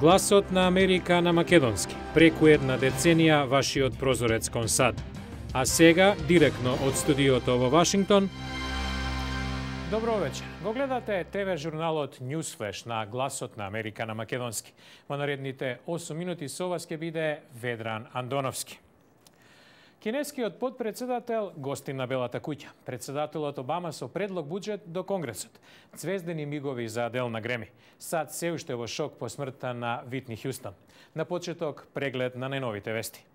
Гласот на Америка на македонски. Преку една деценија вашиот прозорец кон САД. А сега, директно од студиото во Вашингтон. Добро вечер. Го гледате ТВ журналот Newsflash на Гласот на Америка на македонски. Во наредните 8 минути со вас ќе биде Ведран Андоновски. Кинескиот подпредседател гости на Белата куќа. Председателот Обама со предлог буџет до Конгресот. Цвездени мигови за дел на Греми. САД се уште во шок по смртта на Витни Хјустон. На почеток преглед на најновите вести.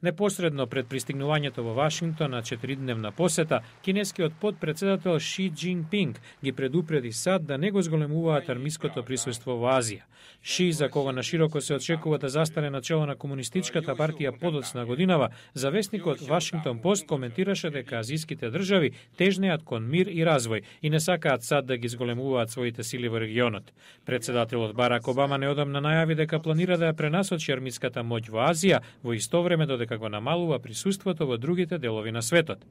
Непосредно пред пристигнувањето во Вашингтон на 4-дневна посета, кинескиот подпредседател Ши Џинпинг ги предупреди САД да не го зголемуваат армиското присуство во Азија. Ши, за кога на широко се очекува да застане начело на комунистичката партија подоцна годинава, за весникот Вашингтон Пост коментираше дека азиските држави тежнеат кон мир и развој и не сакаат САД да ги зголемуваат своите сили во регионот. Председателот Барак Обама неодамна најави дека планира да ја пренасочи армиската моќ во Азија, во исто време додека го намалува присуството во другите делови на светот.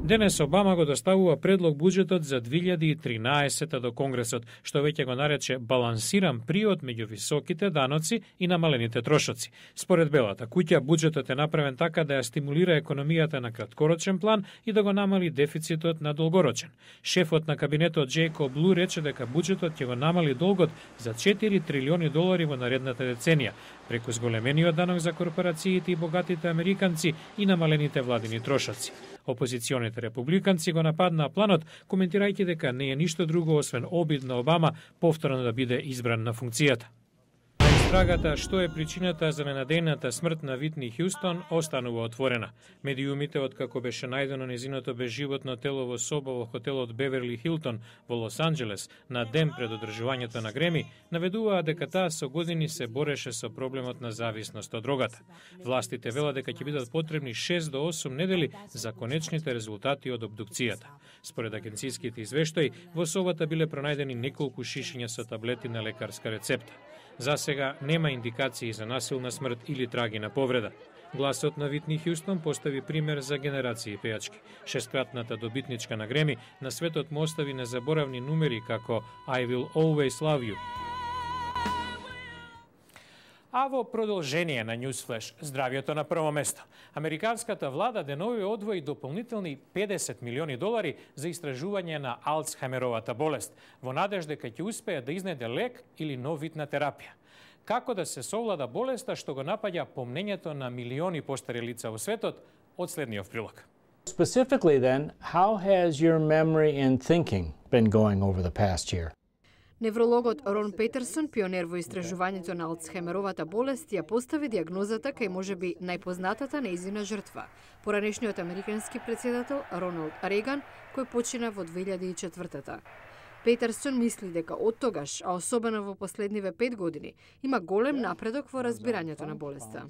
Денес Обама го доставува предлог буџетот за 2013 до Конгресот, што веќе го нарече балансиран приод меѓу високите даноци и намалените трошоци. Според Белата куќа, буџетот е направен така да ја стимулира економијата на краткорочен план и да го намали дефицитот на долгорочен. Шефот на кабинетот Джейкоб Лу рече дека буџетот ќе го намали долгот за 4 трилиони долари во наредната деценија, преку зголемениот данок за корпорациите и богатите американци и намалените владини трошоци. Опозиционите републиканци го нападнаа планот, коментирајќи дека не е ништо друго освен обид на Обама повторно да биде избран на функцијата. Истрагата што е причината за ненадејната смрт на Витни Хјустон останува отворена. Медиумите, откако беше најдено незиното безживотно тело во соба во хотелот Беверли Хилтон во Лос Анџелес на ден пред одржувањето на Греми, наведуваа дека таа со години се бореше со проблемот на зависност од дрогата. Властите велат дека ќе бидат потребни 6 до 8 недели за конечните резултати од обдукцијата. Според агенцијските извештаи, во собата биле пронајдени неколку шишиња со таблети на лекарска рецепта. За сега нема индикации за насилна смрт или трагина повреда. Гласот на Витни Хјустон постави пример за генерации пејачки. Шесткратната добитничка на Греми на светот му остави незаборавни numери како I Will Always Love You. А во продолжение на Newsflash, здравјето на прво место. Американската влада денови одвои дополнителни 50 милиони долари за истражување на Алцхаймеровата болест, во надеж дека ќе успее да изнеде лек или нов вид на терапија. Како да се совлада болеста што го напаѓа помнењето на милиони постари лица во светот, од следниот прилог. Specifically then, how has your memory and thinking been going over the past year? Неврологот Рон Петерсон, пионер во истражувањето на Алцхаймеровата болест, ја постави диагнозата кај можеби најпознатата нејзина жртва, поранешниот американски председател Роналд Реган, кој почина во 2004-та. Петерсон мисли дека од тогаш, а особено во последниве 5 години, има голем напредок во разбирањето на болеста.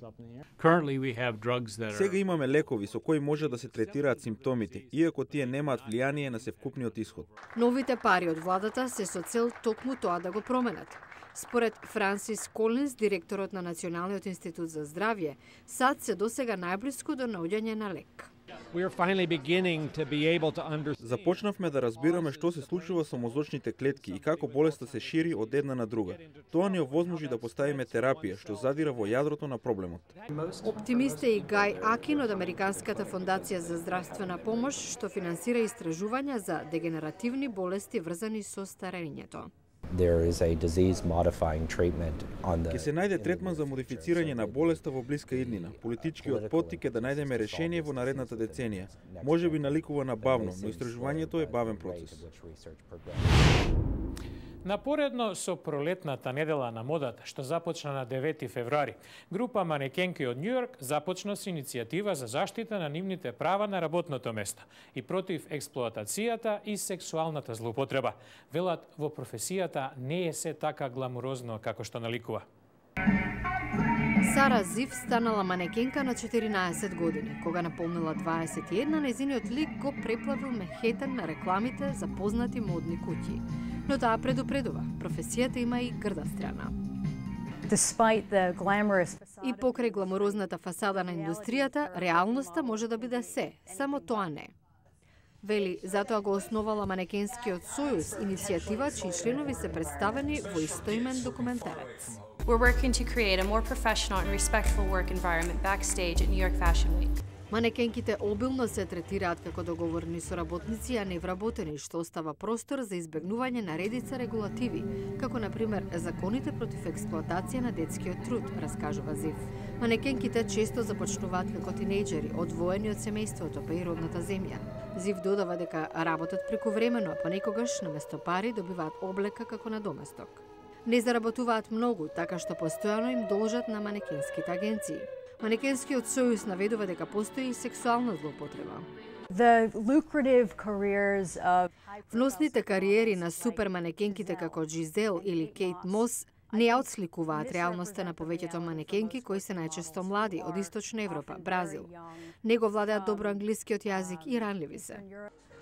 Сега имаме лекови со кои може да се третираат симптомите, иако тие немаат влијание на севкупниот исход. Новите пари од владата се со цел токму тоа да го променат. Според Франсис Колинс, директорот на Националниот институт за здравје, САД се досега најблиску до наоѓање на лек. Започнавме да разбираме што се случува со мозочните клетки и како болеста се шири од една на друга. Тоа ни овозможи да поставиме терапија што задира во јадрото на проблемот. Оптимист е и Гај Акин од Американската фондација за здравствена помош, што финансира истражувања за дегенеративни болести врзани со старењето. Ќе се најде третман за модифицирање на болеста во блиска иднина. Политичкиот поттик е да најдеме решение во наредната деценија. Може би наликува на бавно, но истражувањето е бавен процес. Напоредно со пролетната недела на модата, што започна на 9 февруари, група манекенки од Њујорк започна со иницијатива за заштита на нивните права на работното место и против експлоатацијата и сексуалната злоупотреба. Велат, во професијата не е се така гламурозно како што наликува. Сара Зив станала манекенка на 14 години. Кога наполнила 21, нејзиниот лик го преплавил Манхетен на рекламите за познати модни куќи. Но таа предупредува, професијата има и грда страна. И покрај гламурозната фасада на индустријата, реалноста може да биде се, само тоа не. Вели, затоа го основала Манекенскиот сојуз, иницијатива чии членови се представени во истоимен документарец. We're working to create a more professional and respectful work environment backstage at New York Fashion Week. Манекенките обилно се третираат како договорни соработници, а не вработени, што остава простор за избегнување на редица регулативи, како на пример законите против експлоатација на детскиот труд, раскажува Зив. Манекенките често започнуваат како тинејџери, одвоени од семејството па и родната земја. Зив додава дека работат прекувремено, а понекогаш наместо пари добиваат облека како на доместок. Не заработуваат многу, така што постојано им должат на манекенските агенции. Манекенскиот сојуз наведува дека постои сексуална злоупотреба. Вносните кариери на супер манекенките како Джизел или Кейт Мос не ја отсликуваат реалноста на повеќето манекенки кои се најчесто млади од Источна Европа, Бразил. Него владеат добро англискиот јазик и ранливи се.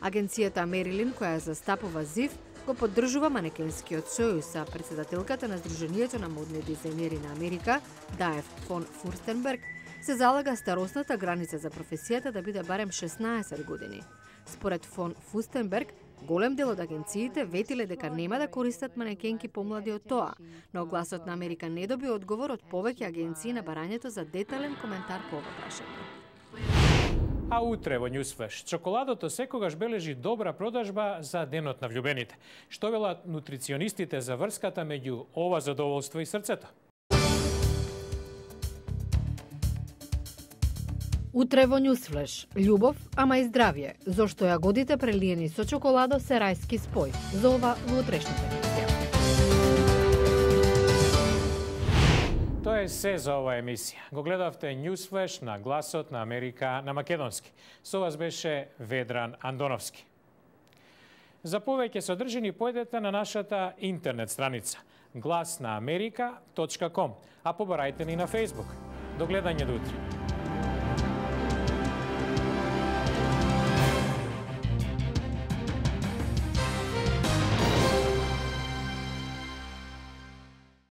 Агенцијата Мерилин, која застапува Зив, го поддржува Манекенскиот сојуз, а председателката на Сдруженијето на модни дизајнери на Америка, Даев фон Фурстенберг, се залага старосната граница за професијата да биде барем 16 години. Според фон Фурстенберг, голем дел од агенциите ветиле дека нема да користат манекенки помлади од тоа, но Гласот на Америка не доби одговор од повеќе агенции на барањето за детален коментар по ова прашање. А утре во Newsflash, чоколадото секогаш бележи добра продажба за денот на влюбените. Што велат нутриционистите за врската меѓу ова задоволство и срцето? Утре во Newsflash, љубов, ама и здравје, зошто јагодите прелиени со чоколадо се рајски спој. За ова во утрешната емисија. Тоа е се за оваа емисија. Го гледавте Newsflash на Гласот на Америка на македонски. Со вас беше Ведран Андоновски. За повеќе содржини појдете на нашата интернет страница glasnaamerika.com, а побарајте ни на Facebook. До гледање до утре.